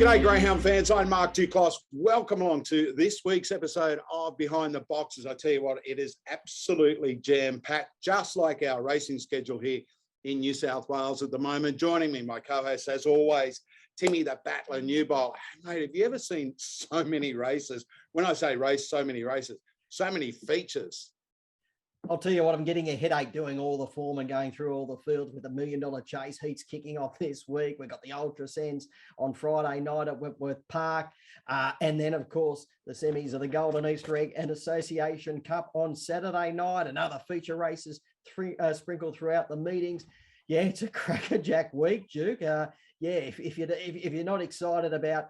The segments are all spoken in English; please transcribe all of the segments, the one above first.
G'day Greyhound fans, I'm Mark Duclos. Welcome along to this week's episode of Behind the Boxes. I tell you what, it is absolutely jam-packed, just like our racing schedule here in New South Wales at the moment. Joining me, my co-host as always, Timmy the Battler Newbold. Mate, have you ever seen so many races? When I say race, so many races, so many features. I'll tell you what, I'm getting a headache doing all the form and going through all the fields with the $1 Million Chase heats kicking off this week. We've got the Ultra Sends on Friday night at Wentworth Park. And then, of course, the semis of the Golden Easter Egg and Association Cup on Saturday night, and other feature races sprinkled throughout the meetings. Yeah, it's a crackerjack week, Duke. If you're not excited about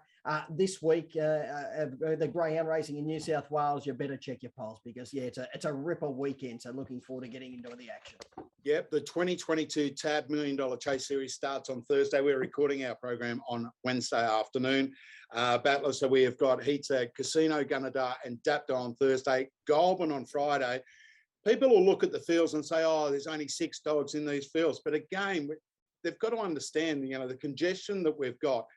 this week, the greyhound racing in New South Wales, you better check your pulse, because it's a ripper weekend. So looking forward to getting into the action. Yep, the 2022 TAB $1 Million Chase Series starts on Thursday. We're recording our program on Wednesday afternoon. Battler, so we have got heats at Casino, Gunnedah and Dapto on Thursday, Goulburn on Friday. People will look at the fields and say, oh, there's only 6 dogs in these fields. But again, they've got to understand, the congestion that we've got,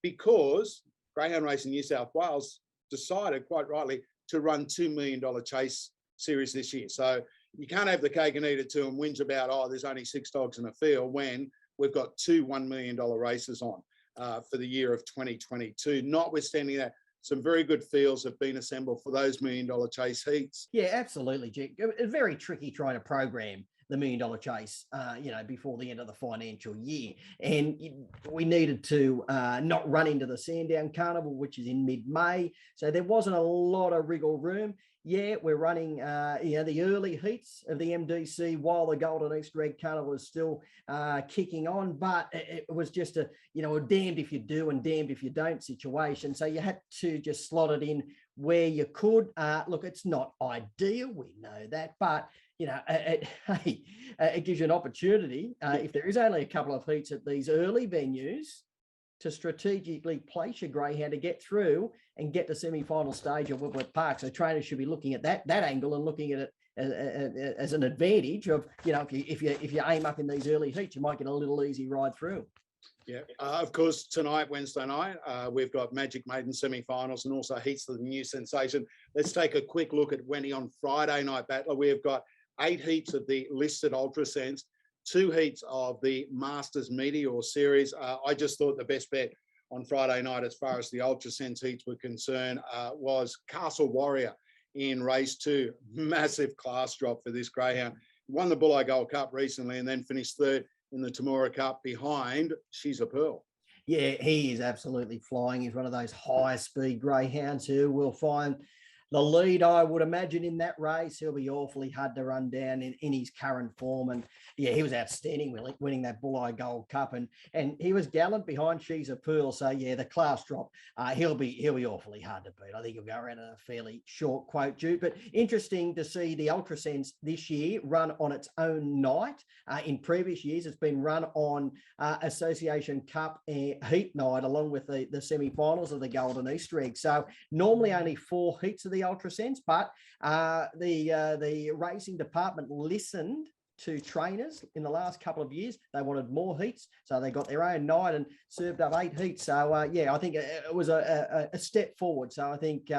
because Greyhound Racing New South Wales decided, quite rightly, to run $2 Million Chase Series this year. So you can't have the cake and eat it too and whinge about, oh, there's only 6 dogs in a field, when we've got 2 $1 million races on for the year of 2022. Notwithstanding that, some very good fields have been assembled for those $1 Million Chase heats. Yeah, absolutely, Jake. It's very tricky trying to program the $1 Million Chase, before the end of the financial year. And we needed to not run into the Sandown Carnival, which is in mid-May. So there wasn't a lot of wriggle room. Yeah, we're running, the early heats of the MDC while the Golden Easter Egg Carnival is still kicking on. But it was just a damned if you do and damned if you don't situation. So you had to just slot it in where you could. Look, it's not ideal, we know that, but it gives you an opportunity, if there is only a couple of heats at these early venues, to strategically place your greyhound to get through and get the semi-final stage of Wentworth Park. So trainers should be looking at that angle and looking at it as an advantage of, if you aim up in these early heats, you might get a little easy ride through. Yeah, of course, tonight, Wednesday night, we've got Magic Maiden semi-finals and also heats of the new sensation. Let's take a quick look at Wenny on Friday night, Battler. We've got 8 heats of the listed Ultra Sense, 2 heats of the Masters Meteor Series. I just thought the best bet on Friday night, as far as the Ultra Sense heats were concerned, was Castle Warrior in race 2. Massive class drop for this greyhound. Won the Bulli Gold Cup recently and then finished 3rd in the Tamura Cup behind She's a Pearl. Yeah, he is absolutely flying. He's one of those high-speed greyhounds who will find the lead, I would imagine, in that race. He'll be awfully hard to run down in his current form. And yeah, he was outstanding, winning that Bulli Gold Cup. And he was gallant behind She's a Pearl. So yeah, the class drop, he'll be awfully hard to beat. I think he'll go around in a fairly short quote, Duke. But interesting to see the Ultra Sense this year run on its own night. In previous years, it's been run on Association Cup heat night, along with the semi-finals of the Golden Easter Egg. So normally only 4 heats of the Ultra Sense, but the racing department listened to trainers in the last couple of years. They wanted more heats, so they got their own night and served up 8 heats. So I think it was a step forward. So I think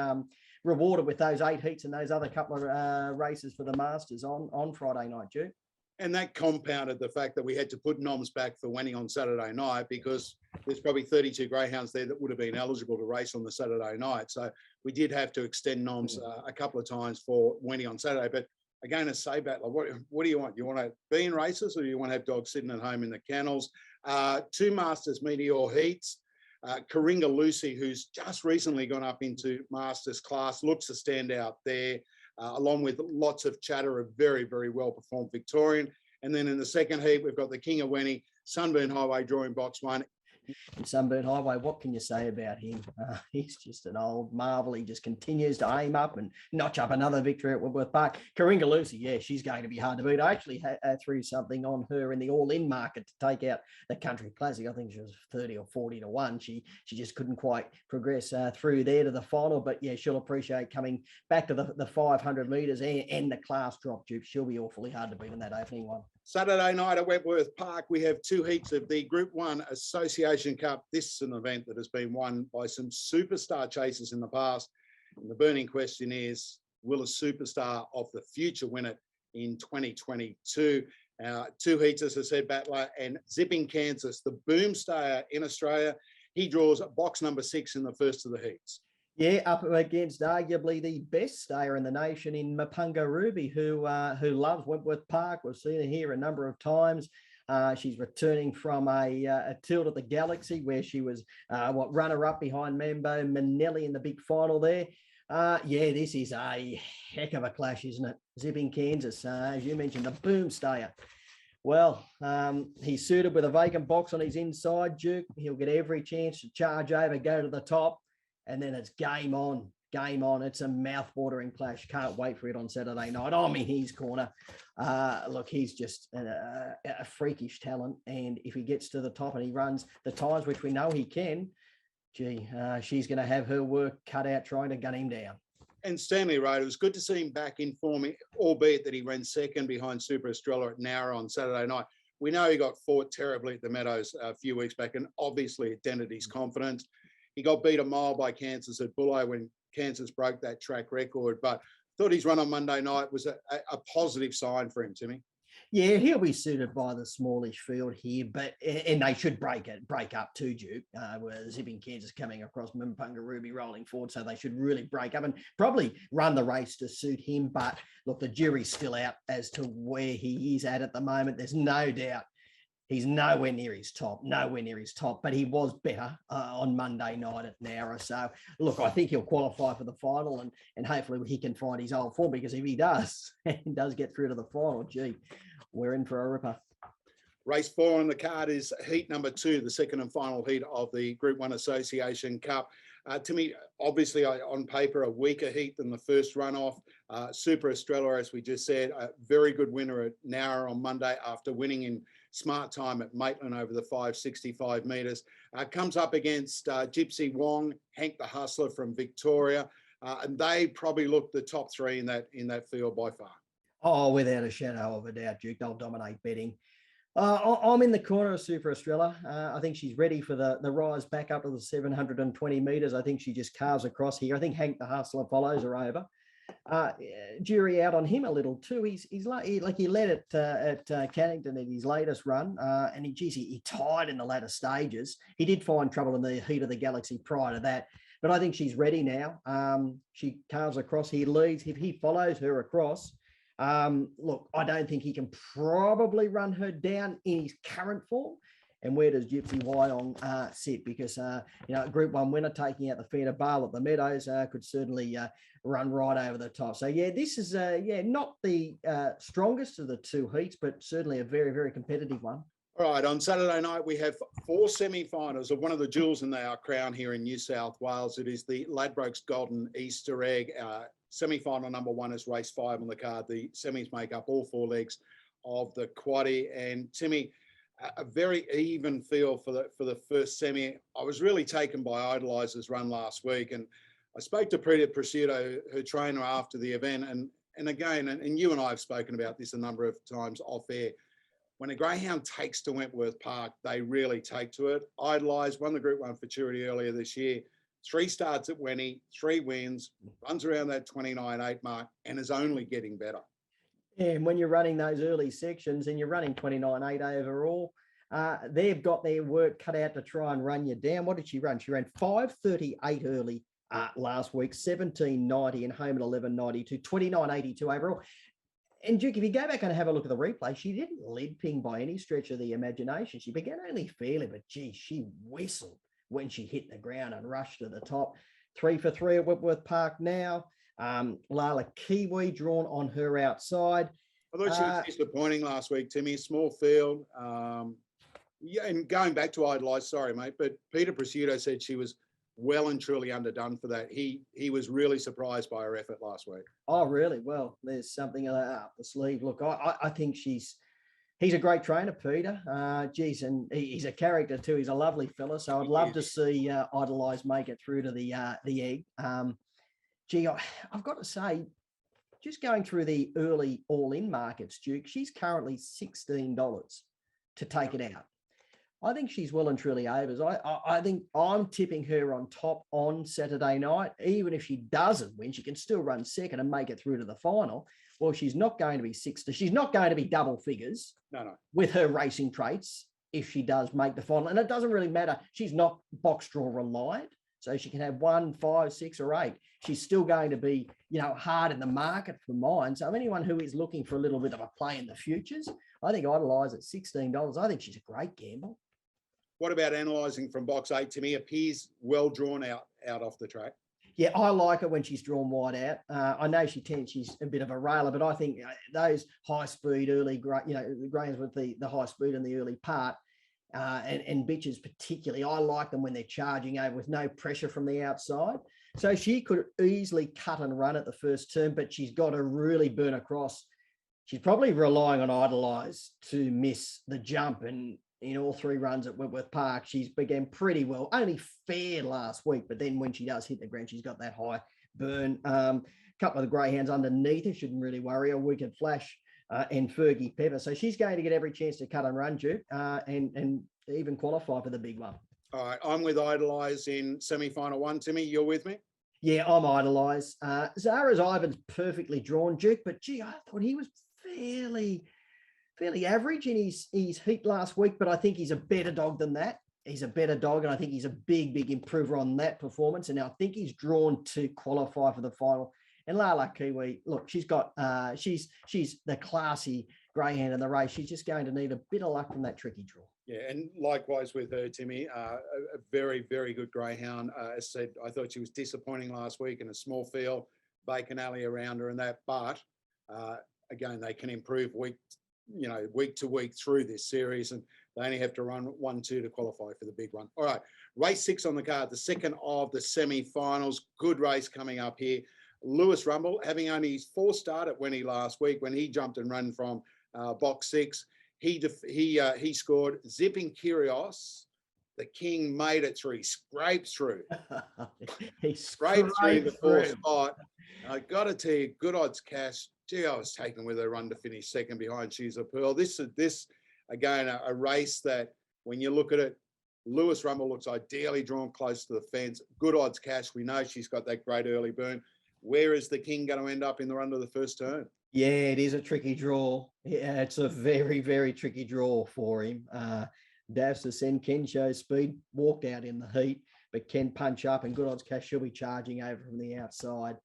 rewarded with those 8 heats and those other couple of races for the Masters on Friday night, Duke. And that compounded the fact that we had to put noms back for Wenny on Saturday night, because there's probably 32 greyhounds there that would have been eligible to race on the Saturday night. So we did have to extend noms a couple of times for Wenny on Saturday. But again, as say, Battler, what do you want? You want to be in races, or do you want to have dogs sitting at home in the kennels? 2 Masters Meteor heats. Coringa Lucy, who's just recently gone up into Masters class, looks to stand out there. Along with lots of chatter, a very, very well-performed Victorian. And then in the second heat, we've got the King of Wenny, Sunburn Highway, drawing box 1. Sunburn Highway, what can you say about him? He's just an old marvel. He just continues to aim up and notch up another victory at Wentworth Park. Coringa Lucy, yeah, she's going to be hard to beat. I actually threw something on her in the all-in market to take out the Country Classic. I think she was 30 or 40 to 1. She just couldn't quite progress through there to the final. But yeah, she'll appreciate coming back to the 500 metres and the class drop, Duke. She'll be awfully hard to beat in that opening one. Saturday night at Wentworth Park, we have 2 heats of the Group 1 Association Cup. This is an event that has been won by some superstar chasers in the past. And the burning question is, will a superstar of the future win it in 2022? 2 heats, as I said, Battler and Zipping Kansas, the boomstayer in Australia. He draws box number 6 in the first of the heats. Yeah, up against arguably the best stayer in the nation in Mapunga Ruby, who loves Wentworth Park. We've seen her here a number of times. She's returning from a tilt at the Galaxy where she was runner-up behind Mambo Manelli in the big final there. Yeah, this is a heck of a clash, isn't it? Zipping Kansas, as you mentioned, the boomstayer. Well, he's suited with a vacant box on his inside, Duke. He'll get every chance to charge over, go to the top. And then it's game on, game on. It's a mouth-watering clash. Can't wait for it on Saturday night. I'm in his corner. Look, he's just a freakish talent. And if he gets to the top and he runs the times, which we know he can, she's going to have her work cut out trying to gun him down. And Stanley Road, it was good to see him back in form, albeit that he ran second behind Super Estrella at Nowra on Saturday night. We know he got fought terribly at the Meadows a few weeks back, and obviously it dented his confidence. He got beat a mile by Kansas at Bullo when Kansas broke that track record, but thought his run on Monday night was a positive sign for him, Timmy. Yeah, he'll be suited by the smallish field here, and they should break up too, Duke. With Zipping Kansas coming across Mimpunga Ruby rolling forward, so they should really break up and probably run the race to suit him. But look, the jury's still out as to where he is at the moment. There's no doubt. He's nowhere near his top, but he was better on Monday night at Nowra. So, look, I think he'll qualify for the final and hopefully he can find his old form, because if he does, and does get through to the final, we're in for a ripper. Race 4 on the card is heat number 2, the second and final heat of the Group 1 Association Cup. Timmy, obviously on paper, a weaker heat than the first runoff. Super Estrella, as we just said, a very good winner at Nowra on Monday after winning in smart time at Maitland over the 565 metres. Comes up against Gypsy Wong, Hank the Hustler from Victoria, and they probably look the top 3 in that field by far. Oh, without a shadow of a doubt, Duke. They'll dominate betting. I'm in the corner of Super Estrella. I think she's ready for the rise back up to the 720 metres. I think she just carves across here. I think Hank the Hustler follows her over. Jury out on him a little too. He's like he led it at Cannington in his latest run, and he tied in the latter stages. He did find trouble in the heat of the Galaxy prior to that, but I think she's ready now. She carves across. He leads. If he follows her across, look, I don't think he can probably run her down in his current form. And where does Gypsy Wyong sit? Because, Group 1 winner taking out the Fianna Bale at the Meadows could certainly run right over the top. So, yeah, this is, not the strongest of the 2 heats, but certainly a very, very competitive one. All right, on Saturday night, we have 4 semi-finals of one of the jewels in our crown here in New South Wales. It is the Ladbrokes Golden Easter Egg. Semi-final number 1 is race 5 on the card. The semis make up all 4 legs of the quaddie. And Timmy, a very even feel for the first semi. I was really taken by Idolizer's run last week, and I spoke to President Prosciutto, her trainer, after the event, and again, and you and I have spoken about this a number of times off air. When a greyhound takes to Wentworth Park, they really take to it. Idolize won the Group 1 Futurity earlier this year. 3 starts at Wenny, 3 wins, runs around that 29.8 mark, and is only getting better. Yeah, and when you're running those early sections and you're running 29.8 overall, they've got their work cut out to try and run you down. What did she run? She ran 5:38 early last week, 17.90 and home at 11.92, 29.82 overall. And Duke, if you go back and have a look at the replay, she didn't lead ping by any stretch of the imagination. She began only fairly, but gee, she whistled when she hit the ground and rushed to the top. 3 for 3 at Wentworth Park now. Lala Kiwi drawn on her outside. I thought she was disappointing last week, Timmy. Small field. And going back to Idolize, sorry, mate, but Peter Prosciutto said she was well and truly underdone for that. He was really surprised by her effort last week. Oh, really? Well, there's something up the sleeve. Look, I think he's a great trainer, Peter. And he's a character too. He's a lovely fella. So I'd love to see Idolize make it through to the egg. I've got to say, just going through the early all-in markets, Duke, she's currently $16 to take it out. I think she's well and truly overs. I think I'm tipping her on top on Saturday night. Even if she doesn't win, she can still run second and make it through to the final. Well, she's not going to be she's not going to be double figures with her racing traits if she does make the final. And it doesn't really matter. She's not box draw reliant. So she can have 1, 5, 6 or 8. She's still going to be, hard in the market for mine. So anyone who is looking for a little bit of a play in the futures, I think Idolize at $16. I think she's a great gamble. What about analysing from box 8? To me, appears well drawn out off the track. Yeah, I like it when she's drawn wide out. I know she's a bit of a railer, but I think those high speed early, the greyhounds with the high speed in the early part, and bitches particularly, I like them when they're charging over with no pressure from the outside. So she could easily cut and run at the first turn, but she's got to really burn across. She's probably relying on Idolize to miss the jump, and in all 3 runs at Wentworth Park, she's began pretty well, only fair last week, but then when she does hit the ground, she's got that high burn. Couple of the greyhounds underneath her shouldn't really worry her. Wicked Flash and Fergie Pepper. So she's going to get every chance to cut and run, Duke, and even qualify for the big one. All right, I'm with Idolize in semi-final 1. Timmy, you're with me? Yeah, I'm Idolize. Zara's Ivan's perfectly drawn, Duke, but gee, I thought he was fairly average in his heat last week, but I think he's a better dog than that. He's a better dog, and I think he's a big improver on that performance. And I think he's drawn to qualify for the final. And Lala Kiwi, look, she's got she's the classy greyhound in the race. She's just going to need a bit of luck from that tricky draw. Yeah, and likewise with her, Timmy, a very, very good greyhound. As I said, I thought she was disappointing last week in a small field, Bacon Alley around her and that, but again, they can improve week to week through this series, and they only have to run 1, 2 to qualify for the big one. All right, race 6 on the card, the second of the semi-finals. Good race coming up here. Lewis Rumble, having only his 4th start at Wenny last week when he jumped and ran from box 6. He scored. Zipping Curios, the King made it through. He scraped through. He scraped through the 4th spot. I got to tell you, Good Odds Cash. Gee, I was taken with a run to finish second behind She's a Pearl. This again, a race that when you look at it, Lewis Rumble looks ideally drawn close to the fence. Good Odds Cash, we know she's got that great early burn. Where is the King going to end up in the run to the first turn? Yeah, it is a tricky draw. Yeah, it's a very, very tricky draw for him. Davs to send Ken shows speed, walked out in the heat, but Ken punch up, and Good Odds Cash, she'll be charging over from the outside.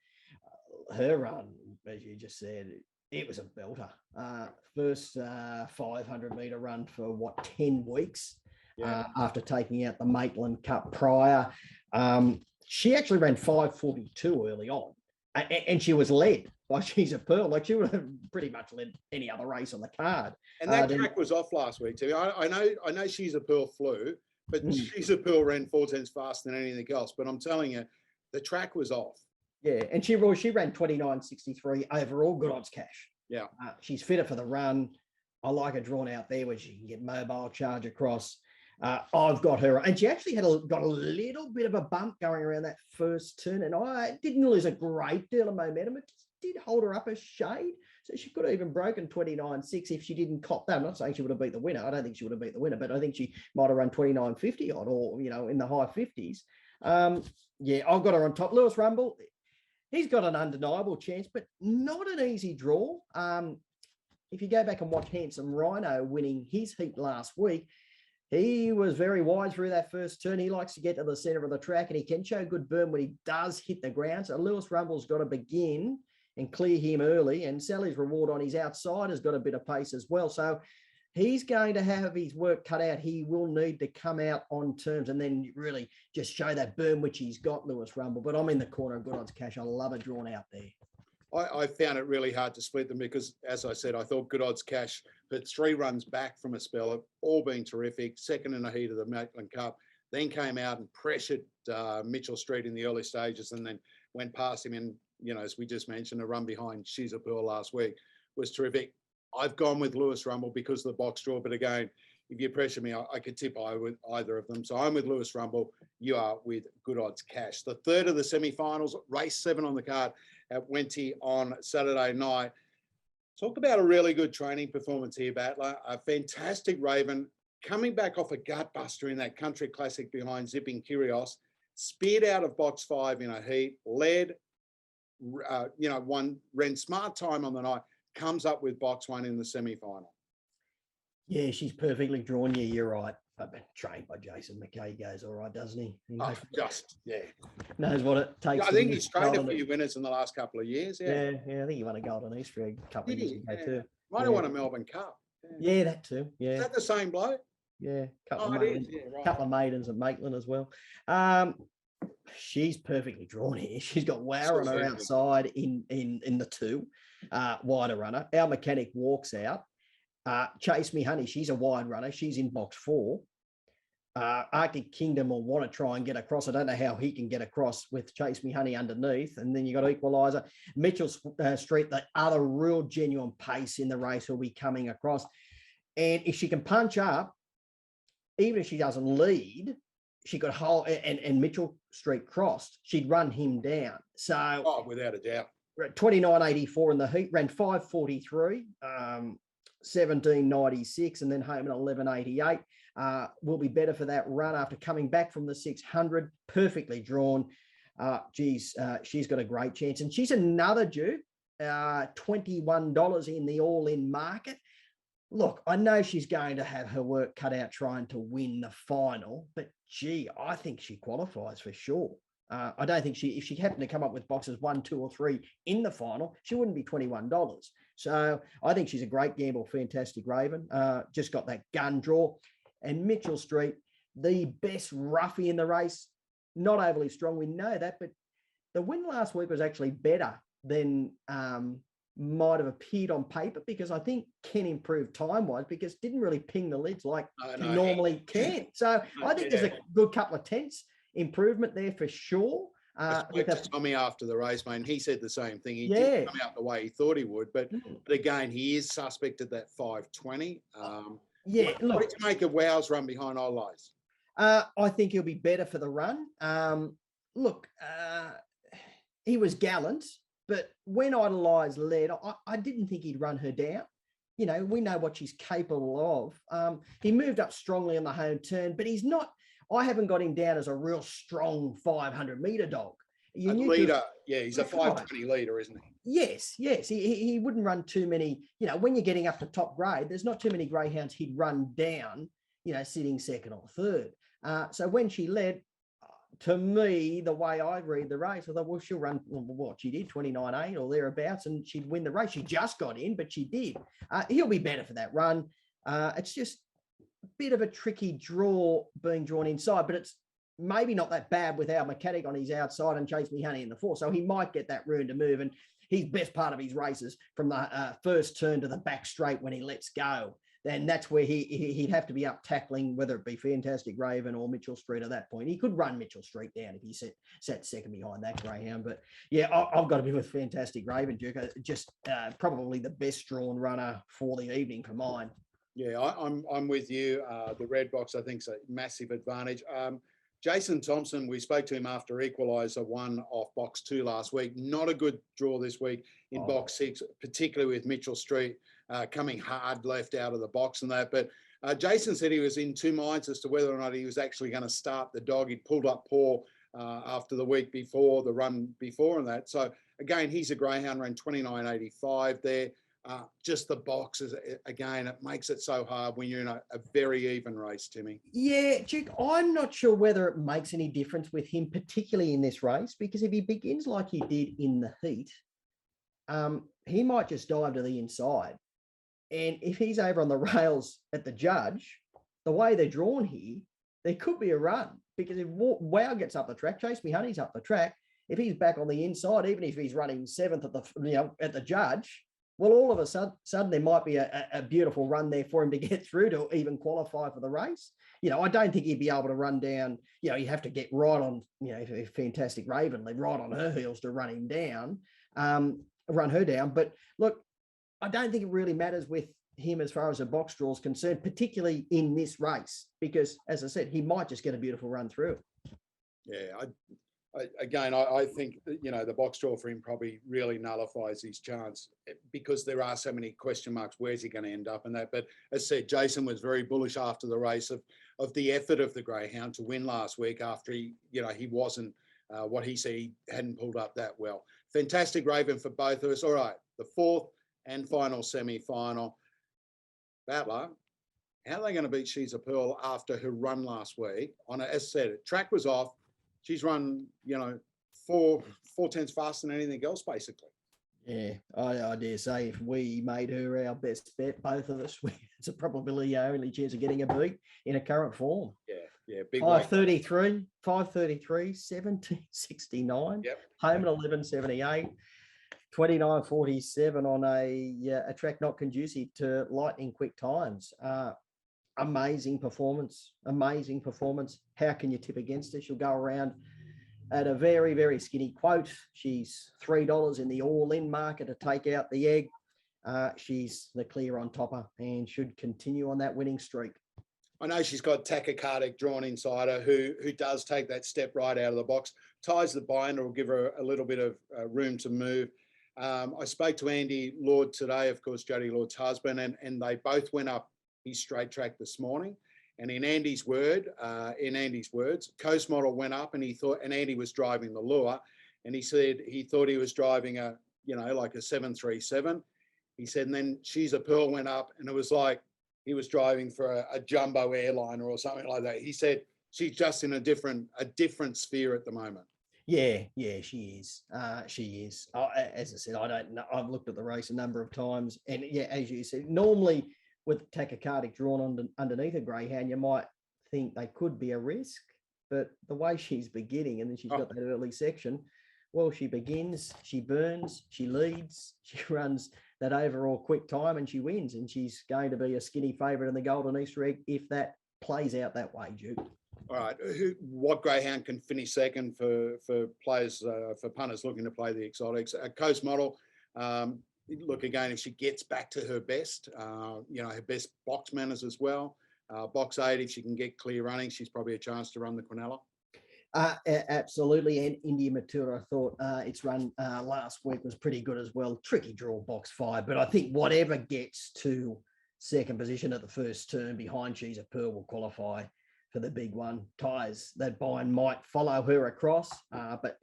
Her run, as you just said, it was a belter. First 500-metre run for 10 weeks after taking out the Maitland Cup prior. She actually ran 5:42 early on, and she was led by She's a Pearl. Like, she would have pretty much led any other race on the card. And that track was off last week too. I know She's a Pearl flew, but She's a Pearl ran 4 tenths faster than anything else. But I'm telling you, the track was off. Yeah, and she ran 29.63 overall. Good Odds Cash. Yeah, she's fitter for the run. I like her drawn out there where she can get mobile, charge across. I've got her, and she actually got a little bit of a bump going around that first turn, and I didn't lose a great deal of momentum. It just did hold her up a shade, so she could have even broken 29.6 if she didn't cop that. I'm not saying she would have beat the winner. I don't think she would have beat the winner, but I think she might have run 29.50 odd, or in the high 50s. Yeah, I've got her on top. Lewis Rumble, he's got an undeniable chance, but not an easy draw. If you go back and watch Handsome Rhino winning his heat last week, he was very wide through that first turn. He likes to get to the center of the track, and he can show good burn when he does hit the ground. So Lewis Rumble's got to begin and clear him early, and Sally's Reward on his outside has got a bit of pace as well. So he's going to have his work cut out. He will need to come out on terms and then really just show that burn, which he's got, Lewis Rumble. But I'm in the corner of Good Odds Cash. I love it drawn out there. I found it really hard to split them because, as I said, I thought Good Odds Cash put 3 runs back from a spell, have all been terrific. Second in the heat of the Maitland Cup, then came out and pressured Mitchell Street in the early stages, and then went past him. And as we just mentioned, a run behind She's a Pearl last week was terrific. I've gone with Lewis Rumble because of the box draw, but again, if you pressure me, I could tip with either of them. So I'm with Lewis Rumble. You are with Good Odds Cash. The third of the semi-finals, race 7 on the card at Wenty on Saturday night. Talk about a really good training performance here, Battler. A fantastic Raven coming back off a gut buster in that Country Classic behind Zipping Curios, speared out of box 5 in a heat, led, ran smart time on the night, comes up with box 1 in the semi-final. Yeah, she's perfectly drawn. Yeah, you're right. But trained by Jason McKay goes all right, doesn't he? Knows what it takes. I think he's trained a few winners in the last couple of years. Yeah, I think he won a Golden Easter Egg a couple of years ago too. Might have won a Melbourne Cup. Yeah, that too. Yeah. Is that the same bloke? Yeah, couple of maidens at Maitland as well. She's perfectly drawn here. She's got Wow on her outside in the 2, wider runner. Our Mechanic walks out. Chase Me Honey, she's a wide runner. She's in box 4. Arctic Kingdom will want to try and get across. I don't know how he can get across with Chase Me Honey underneath. And then you got Equalizer. Mitchell Street, the other real genuine pace in the race, will be coming across. And if she can punch up, even if she doesn't lead, she could hold, and Mitchell Street crossed, she'd run him down. So without a doubt. 29.84 in the heat, ran 5.43. 17.96 and then home at 11.88. Will be better for that run after coming back from the 600. Perfectly drawn. She's got a great chance. And she's another Duke, $21 in the all-in market. Look, I know she's going to have her work cut out trying to win the final, but gee, I think she qualifies for sure. I don't think if she happened to come up with boxes 1, 2, or 3 in the final, she wouldn't be $21. So I think she's a great gamble, fantastic Raven. Just got that gun draw. And Mitchell Street, the best roughie in the race, not overly strong. We know that, but the win last week was actually better than might have appeared on paper, because I think Ken improved time-wise, because didn't really ping the lids like he normally can. So I think there's a good couple of tenths improvement there for sure. I spoke to Tommy after the race, mate, and he said the same thing. He didn't come out the way he thought he would, but again, he is suspect at that 5.20. What did you make of Wow's run behind Olay's? I think he'll be better for the run. He was gallant, but when Idolize led, I didn't think he'd run her down. You know, we know what she's capable of. He moved up strongly on the home turn, but he's not. I haven't got him down as a real strong 500-meter dog. He's a 520 leader, isn't he? Yes. He wouldn't run too many. You know, when you're getting up to top grade, there's not too many greyhounds he'd run down, you know, sitting second or third. So when she led, to me, the way I read the race, I thought, well, she'll run what she did, 29.8 or thereabouts, and she'd win the race. She just got in, but she did. He'll be better for that run. It's just a bit of a tricky draw being drawn inside, but it's maybe not that bad with our Mechanic on his outside and Chase Me Honey in the 4. So he might get that room to move. And his best part of his races from the first turn to the back straight when he lets go. Then that's where he'd have to be up tackling, whether it be Fantastic Raven or Mitchell Street at that point. He could run Mitchell Street down if he sat second behind that greyhound. But yeah, I've got to be with Fantastic Raven, Duke. Just probably the best drawn runner for the evening for mine. Yeah, I'm with you. The red box, I think, is a massive advantage. Jason Thompson, we spoke to him after Equalizer 1 off box 2 last week. Not a good draw this week in box 6, particularly with Mitchell Street coming hard left out of the box and that. But Jason said he was in two minds as to whether or not he was actually going to start the dog. He'd pulled up poor after the week before, the run before and that. So, again, he's a greyhound, ran 29.85 there. Just the boxes, again, it makes it so hard when you're in a very even race, Timmy. Yeah, Duke, I'm not sure whether it makes any difference with him, particularly in this race, because if he begins like he did in the heat, he might just dive to the inside. And if he's over on the rails at the judge, the way they're drawn here, there could be a run, because if Wow gets up the track, Chase Me Honey's up the track, if he's back on the inside, even if he's running 7th at the judge, well, all of a sudden there might be a beautiful run there for him to get through to even qualify for the race. You know, I don't think he'd be able to run down, you know, you have to get right on, you know, if Fantastic Raven, right on her heels to run him down, run her down. But look, I don't think it really matters with him as far as a box draw is concerned, particularly in this race, because as I said, he might just get a beautiful run through. Yeah, I think that, the box draw for him probably really nullifies his chance because there are so many question marks. Where's he going to end up in that? But as I said, Jason was very bullish after the race of the effort of the greyhound to win last week after he wasn't what he said, he hadn't pulled up that well. Fantastic Raven for both of us. All right, the fourth and final semi-final. Battler, how are they going to beat She's a Pearl after her run last week? As I said, track was off. She's run, 4 tenths faster than anything else, basically. Yeah, I dare say if we made her our best bet, both of us, it's a probability our only chance of getting a beat in a current form. Yeah, big 5:33, 17:69. Yep. Home at 11:78. 29:47 on a track not conducive to lightning quick times. Amazing performance. How can you tip against her? She'll go around at a very, very skinny quote. She's $3 in the all-in market to take out the egg. She's the clear on topper and should continue on that winning streak. I know she's got tachycardic drawn inside her who does take that step right out of the box, ties the binder, will give her a little bit of room to move. I spoke to Andy Lord today, of course, Jodie Lord's husband, and they both went up his straight track this morning. And in Andy's words, Coast Model went up and Andy was driving the lure, and he said he thought he was driving like a 737. He said, and then She's a Pearl went up and it was like he was driving for a jumbo airliner or something like that. He said she's just in a different sphere at the moment. Yeah, she is. As I said, I don't know. I've looked at the race a number of times, and yeah, as you said, normally with tachycardic drawn underneath a greyhound, you might think they could be a risk, but the way she's beginning, and then she's got that early section, well, she begins, she burns, she leads, she runs that overall quick time, and she wins, and she's going to be a skinny favourite in the Golden Easter Egg if that plays out that way, Duke. All right, what greyhound can finish second for players, for punters looking to play the exotics? Coast Model, look again, if she gets back to her best, her best box manners as well. Box 8, if she can get clear running, she's probably a chance to run the Quinella. Absolutely, and India Matilda, I thought its run last week was pretty good as well. Tricky draw, box 5, but I think whatever gets to second position at the first turn behind She's a Pearl will qualify for the big one. Ties, that bind might follow her across, but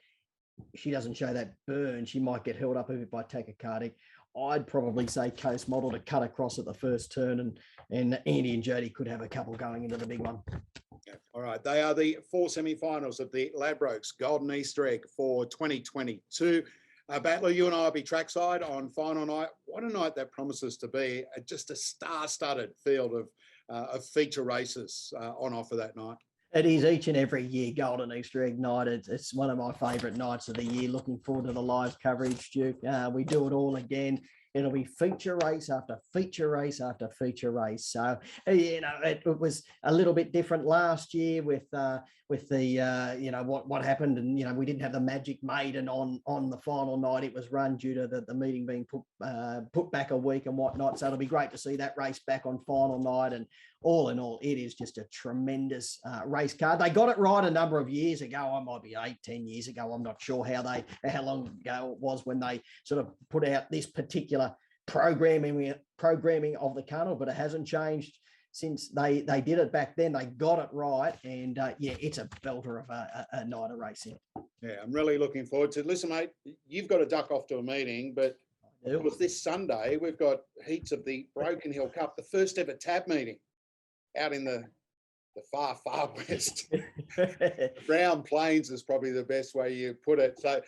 she doesn't show that burn. She might get held up a bit by tachycardic. I'd probably say Coast Model to cut across at the first turn, and Andy and Jodie could have a couple going into the big one. All right, they are the 4 semi-finals of the Ladbrokes Golden Easter Egg for 2022. Battler, you and I will be trackside on final night. What a night that promises to be. Just a star-studded field of feature races on offer that night. It is each and every year Golden Easter Egg night. It's one of my favourite nights of the year. Looking forward to the live coverage, Duke. We do it all again. It'll be feature race after feature race after feature race. So, it was a little bit different last year with the what happened, and we didn't have the Magic Maiden on the final night. It was run due to the meeting being put back a week and whatnot. So it'll be great to see that race back on final night. And all in all, it is just a tremendous race card. They got it right a number of years ago. I might be 8-10 years ago. I'm not sure how long ago it was when they sort of put out this particular programming of the carnival, but it hasn't changed since they did it back then. They got it right, and it's a belter of a night of racing. Yeah, I'm really looking forward to it. Listen, mate, you've got to duck off to a meeting, but it was this Sunday. We've got heats of the Broken Hill Cup, the first ever tab meeting out in the far, far west. Brown Plains is probably the best way you put it. So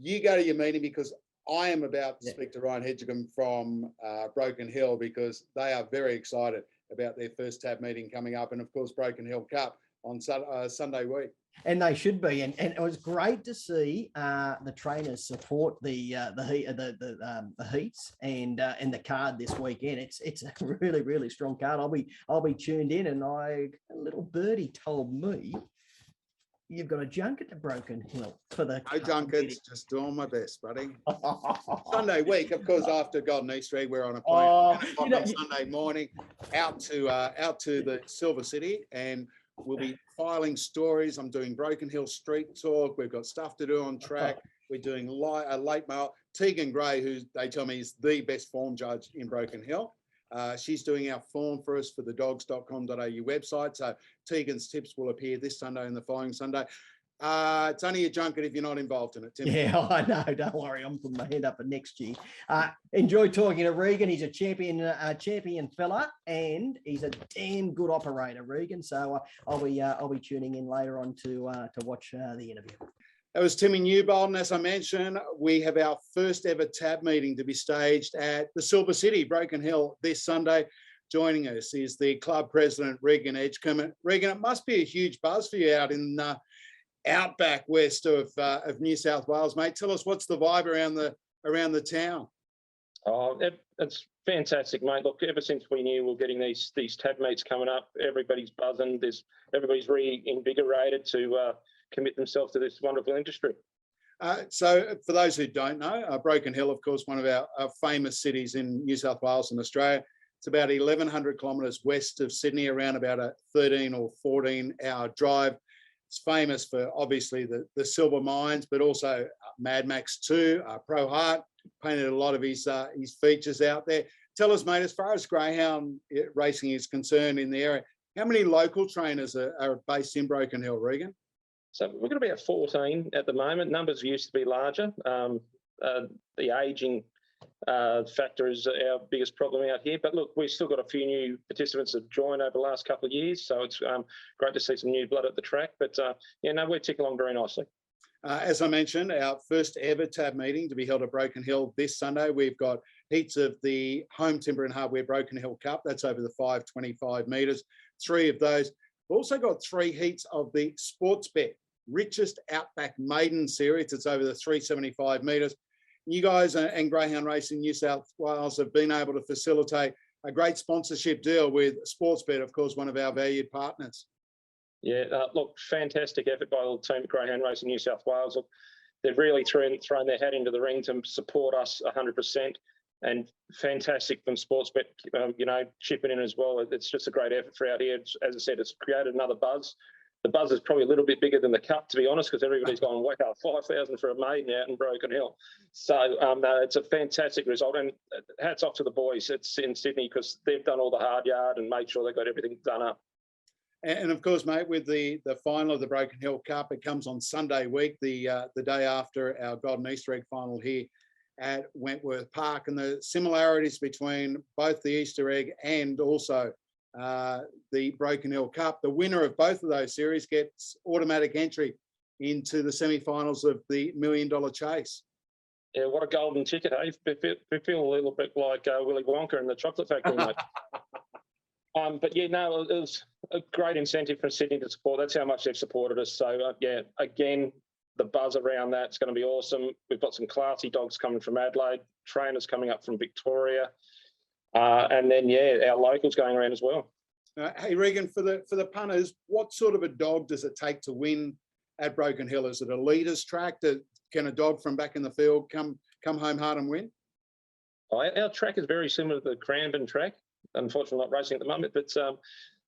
you go to your meeting, because I am about to speak to Ryan Edgecumbe from Broken Hill, because they are very excited about their first tab meeting coming up, and of course Broken Hill Cup on Sunday week. And they should be, and it was great to see the trainers support the heats and the card this weekend. It's a really, really strong card. I'll be tuned in, and a little birdie told me you've got a junket to Broken Hill for the No junkets, just doing my best, buddy. Sunday week, of course, after Golden Easter Egg, we're on a plane on Sunday morning out to the Silver City, and we'll be filing stories. I'm doing Broken Hill Street Talk. We've got stuff to do on track. We're doing a late mail. Tegan Gray, who they tell me is the best form judge in Broken Hill. She's doing our form for us for the dogs.com.au website. So Tegan's tips will appear this Sunday and the following Sunday. It's only a junket if you're not involved in it, Tim. Yeah, I know. Don't worry. I'm putting my hand up for next year. Enjoy talking to Regan. He's a champion fella, and he's a damn good operator, Regan. So I'll be tuning in later on to watch the interview. That was Timmy Newbold, and as I mentioned, we have our first ever tab meeting to be staged at the Silver City, Broken Hill, this Sunday. Joining us is the club president, Regan Edgecumbe. Regan, it must be a huge buzz for you out in outback west of New South Wales, mate. Tell us what's the vibe around the town. Oh, it's fantastic, mate. Look, ever since we knew we were getting these tab meets coming up, everybody's buzzing. Everybody's reinvigorated to commit themselves to this wonderful industry. So for those who don't know, Broken Hill, of course, one of our famous cities in New South Wales and Australia. It's about 1,100 kilometres west of Sydney, around about a 13 or 14-hour drive. It's famous for obviously the silver mines, but also Mad Max 2, Pro Hart, painted a lot of his features out there. Tell us, mate, as far as greyhound racing is concerned in the area, how many local trainers are based in Broken Hill, Regan? So we've got about 14 at the moment. Numbers used to be larger. The ageing factor is our biggest problem out here. But look, we've still got a few new participants that have joined over the last couple of years. So it's great to see some new blood at the track. But we're ticking along very nicely. As I mentioned, our first ever tab meeting to be held at Broken Hill this Sunday. We've got heats of the Home Timber and Hardware Broken Hill Cup. That's over the 525 metres. 3 of those. We've also got 3 heats of the Sports Bet richest outback maiden series. It's over the 375 metres. You guys and Greyhound Racing New South Wales have been able to facilitate a great sponsorship deal with Sportsbet, of course, one of our valued partners. Yeah, look, fantastic effort by the team at Greyhound Racing New South Wales. Look, they've really thrown their hat into the ring to support us 100%, and fantastic from Sportsbet, chipping in as well. It's just a great effort for out here. As I said, it's created another buzz. The buzz is probably a little bit bigger than the cup, to be honest, because everybody's gone, wow, 5,000 for a maiden out in Broken Hill. So it's a fantastic result, and hats off to the boys. It's in Sydney because they've done all the hard yard and made sure they got everything done up. And of course, mate, with the final of the Broken Hill Cup, it comes on Sunday week, the day after our Golden Easter Egg final here at Wentworth Park. And the similarities between both the Easter Egg and also the Broken Hill Cup, the winner of both of those series gets automatic entry into the semi-finals of the $1 Million Chase. Yeah, what a golden ticket, eh? We feel a little bit like Willy Wonka in the chocolate factory, mate. But yeah, no, it was a great incentive for Sydney to support. That's how much they've supported us. So again, the buzz around that's going to be awesome. We've got some classy dogs coming from Adelaide, trainers coming up from Victoria. And then, our locals going around as well. Hey, Regan, for the punters, what sort of a dog does it take to win at Broken Hill? Is it a leader's track? Can a dog from back in the field come home hard and win? Our track is very similar to the Cranbourne track. Unfortunately, not racing at the moment. But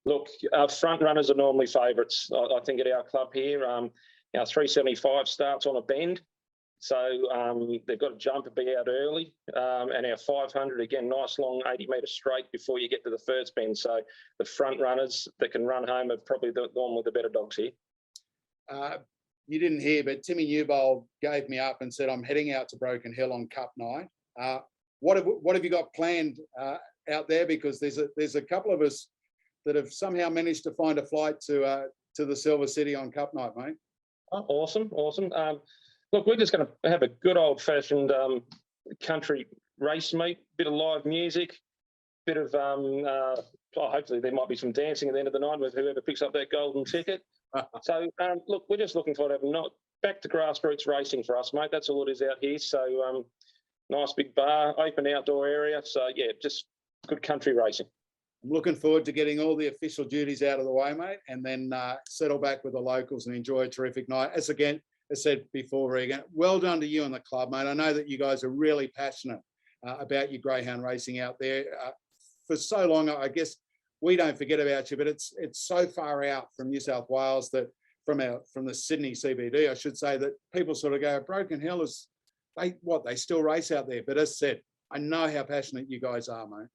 look, our front runners are normally favourites. I think at our club here, our 375 starts on a bend. So they've got to jump and be out early. And our 500, again, nice long 80 metre straight before you get to the first bend. So the front runners that can run home are probably normally the better dogs here. You didn't hear, but Timmy Newbold gave me up and said, I'm heading out to Broken Hill on Cup night. What have you got planned out there? Because there's a couple of us that have somehow managed to find a flight to the Silver City on Cup night, mate. Oh, awesome. Look, we're just going to have a good old-fashioned country race meet, bit of live music, bit of, hopefully there might be some dancing at the end of the night with whoever picks up that golden ticket. So, look, we're just looking forward to having back to grassroots racing for us, mate. That's all it is out here. So, nice big bar, open outdoor area. So, yeah, just good country racing. I'm looking forward to getting all the official duties out of the way, mate, and then settle back with the locals and enjoy a terrific night. As said before, Regan, well done to you and the club, mate. I know that you guys are really passionate about your greyhound racing out there. For so long, I guess we don't forget about you, but it's so far out from New South Wales that from the Sydney CBD, I should say, that people sort of go, Broken Hill they still race out there. But as I said, I know how passionate you guys are, mate.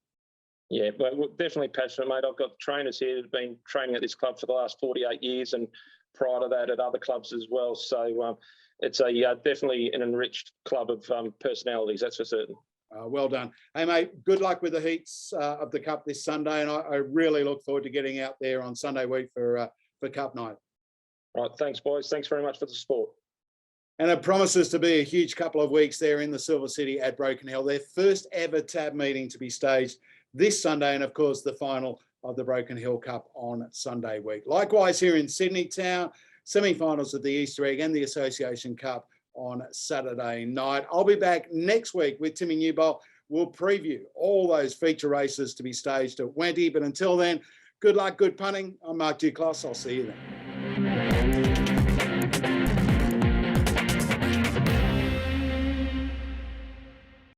Yeah, but we're definitely passionate, mate. I've got trainers here that have been training at this club for the last 48 years and prior to that at other clubs as well. So it's definitely an enriched club of personalities, that's for certain. Well done. Hey, mate, good luck with the heats of the Cup this Sunday. And I really look forward to getting out there on Sunday week for Cup night. All right, thanks, boys. Thanks very much for the support. And it promises to be a huge couple of weeks there in the Silver City at Broken Hill. Their first ever TAB meeting to be staged this Sunday, and of course the final of the Broken Hill Cup on Sunday week. Likewise here in Sydney Town, semi-finals of the Easter Egg and the Association Cup on Saturday night. I'll be back next week with Timmy Newbold. We'll preview all those feature races to be staged at Wenty, but until then, good luck, good punting. I'm Mark Duclos. I'll see you then.